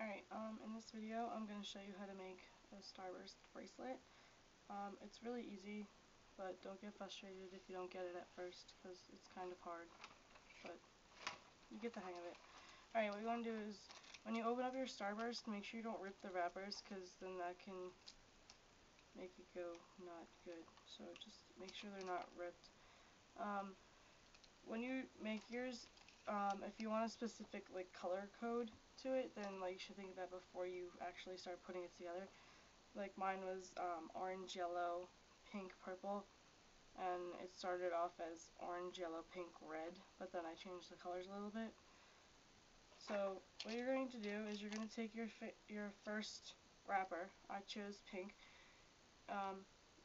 Alright, in this video I'm going to show you how to make a starburst bracelet. It's really easy, but don't get frustrated if you don't get it at first, because it's kind of hard, but you get the hang of it. Alright, what you want to do is, when you open up your starburst, make sure you don't rip the wrappers, because then that can make it go not good. So just make sure they're not ripped. When you make yours, if you want a specific color code to it, then you should think of that before you actually start putting it together. Like mine was orange, yellow, pink, purple, and it started off as orange, yellow, pink, red, but then I changed the colors a little bit. So what you're going to do is you're going to take your first wrapper. I chose pink.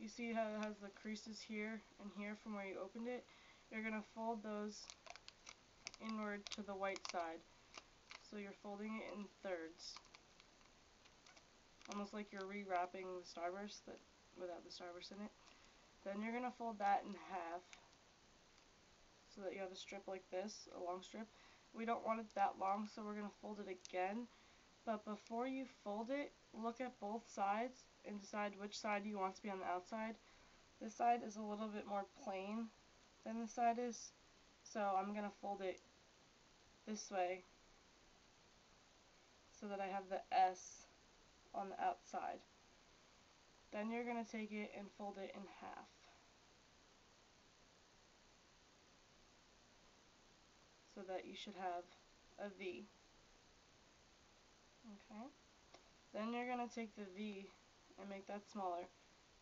You see how it has the creases here and here from where you opened it? You're going to fold those inward to the white side. So you're folding it in thirds. Almost like you're rewrapping the starburst, but without the starburst in it. Then you're going to fold that in half so that you have a strip like this, a long strip. We don't want it that long, so we're going to fold it again. But before you fold it, look at both sides and decide which side you want to be on the outside. This side is a little bit more plain than this side is, so I'm going to fold it this way so that I have the S on the outside. Then you're going to take it and fold it in half. So that you should have a V. Okay. Then you're going to take the V and make that smaller.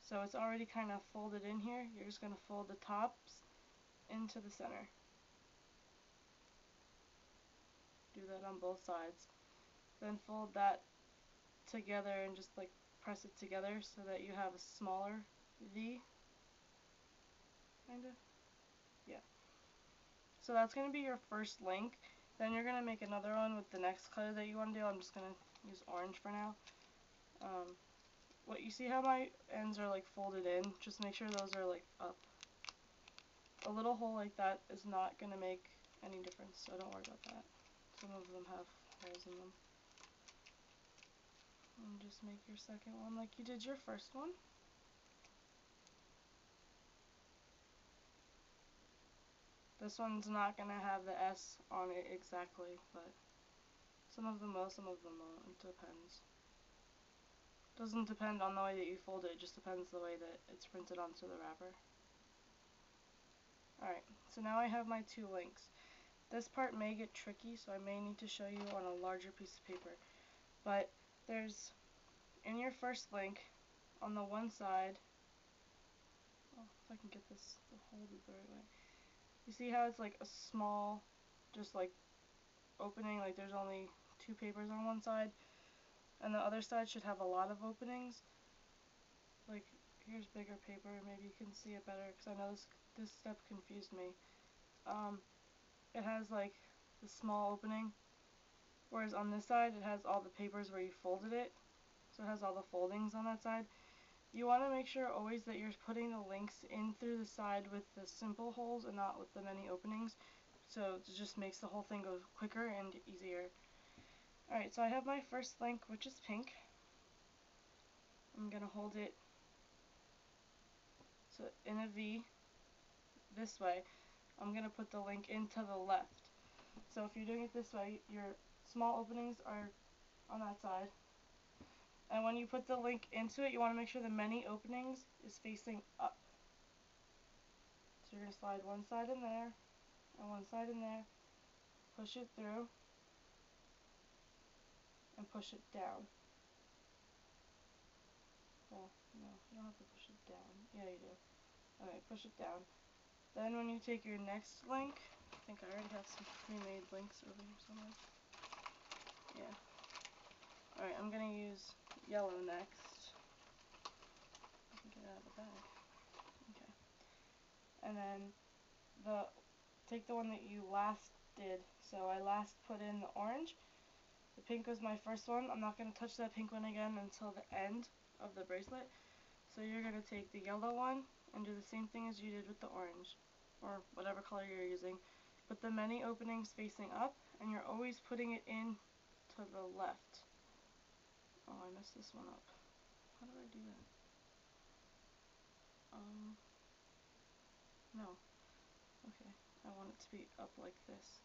So it's already kind of folded in here. You're just going to fold the tops into the center. Do that on both sides. Then fold that together and just press it together so that you have a smaller V. Kinda. Yeah. So that's going to be your first link. Then you're going to make another one with the next color that you want to do. I'm just going to use orange for now. What you see how my ends are folded in? Just make sure those are up. A little hole like that is not going to make any difference, so don't worry about that. Some of them have holes in them. And just make your second one like you did your first one. This one's not going to have the S on it exactly, but some of them will, some of them won't. It depends. Doesn't depend on the way that you fold it, it just depends the way that it's printed onto the wrapper. Alright, so now I have my two links. This part may get tricky, so I may need to show you on a larger piece of paper. But there's, in your first link, on the one side, if I can get this to hold it the right way. You see how it's a small, just opening, there's only two papers on one side, and the other side should have a lot of openings. Here's bigger paper, maybe you can see it better, because I know this step confused me. It has the small opening, whereas on this side it has all the papers where you folded it, so it has all the foldings on that side. You want to make sure always that you're putting the links in through the side with the simple holes and not with the many openings, so it just makes the whole thing go quicker and easier. Alright, so I have my first link, which is pink. I'm going to hold it so in a V this way. I'm going to put the link into the left. So if you're doing it this way, your small openings are on that side. And when you put the link into it, you want to make sure the many openings is facing up. So you're going to slide one side in there, and one side in there, push it through, and push it down. Well, no, you don't have to push it down. Yeah, you do. Okay, push it down. Then when you take your next link, I think I already have some pre-made links over here somewhere. Yeah. Alright, I'm going to use yellow next. I can get it out of the bag. Okay. And then take the one that you last did. So I last put in the orange. The pink was my first one. I'm not going to touch that pink one again until the end of the bracelet. So you're going to take the yellow one and do the same thing as you did with the orange, or whatever color you're using. Put the many openings facing up, and you're always putting it in to the left. Oh, I messed this one up. How do I do that? No. Okay, I want it to be up like this.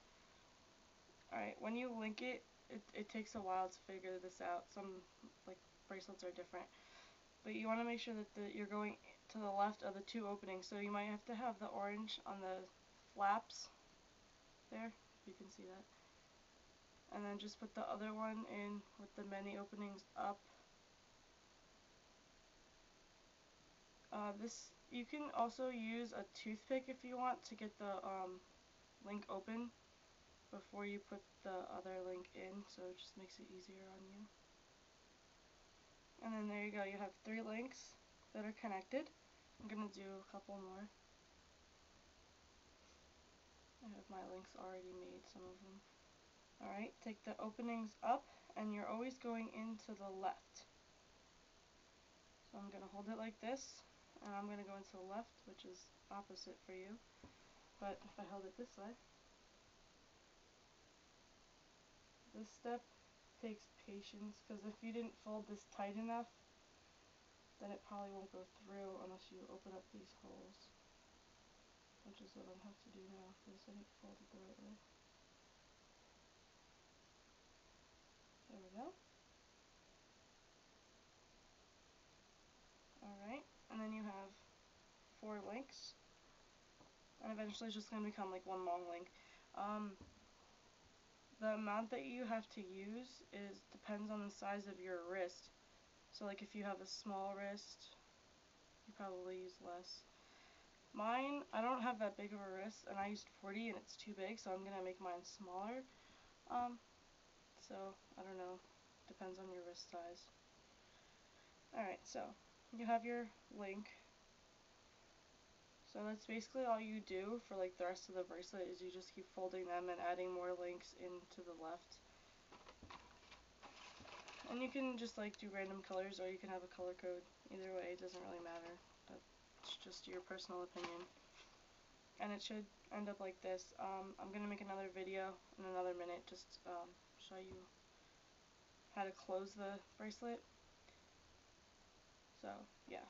Alright, when you link it, it takes a while to figure this out. Some, like, bracelets are different. But you want to make sure that you're going to the left of the two openings. So you might have to have the orange on the flaps there, if you can see that. And then just put the other one in with the many openings up. You can also use a toothpick if you want to get the link open before you put the other link in, so it just makes it easier on you. And then there you go, you have 3 links that are connected. I'm going to do a couple more. I have my links already made, some of them. Alright, take the openings up, and you're always going into the left. So I'm going to hold it like this, and I'm going to go into the left, which is opposite for you. But if I held it this way, this step takes patience, because if you didn't fold this tight enough, then it probably won't go through unless you open up these holes, which is what I'll have to do now, because I didn't fold it the right way. There we go. Alright, and then you have 4 links, and eventually it's just going to become like one long link. The amount that you have to use depends on the size of your wrist. So like if you have a small wrist, you probably use less. Mine, I don't have that big of a wrist, and I used 40 and it's too big, so I'm going to make mine smaller. So I don't know, depends on your wrist size. Alright, so you have your link. So that's basically all you do for like the rest of the bracelet, is you just keep folding them and adding more links into the left. And you can just like do random colors, or you can have a color code. Either way, it doesn't really matter. It's just your personal opinion. And it should end up like this. I'm going to make another video in another minute, just show you how to close the bracelet. So, yeah.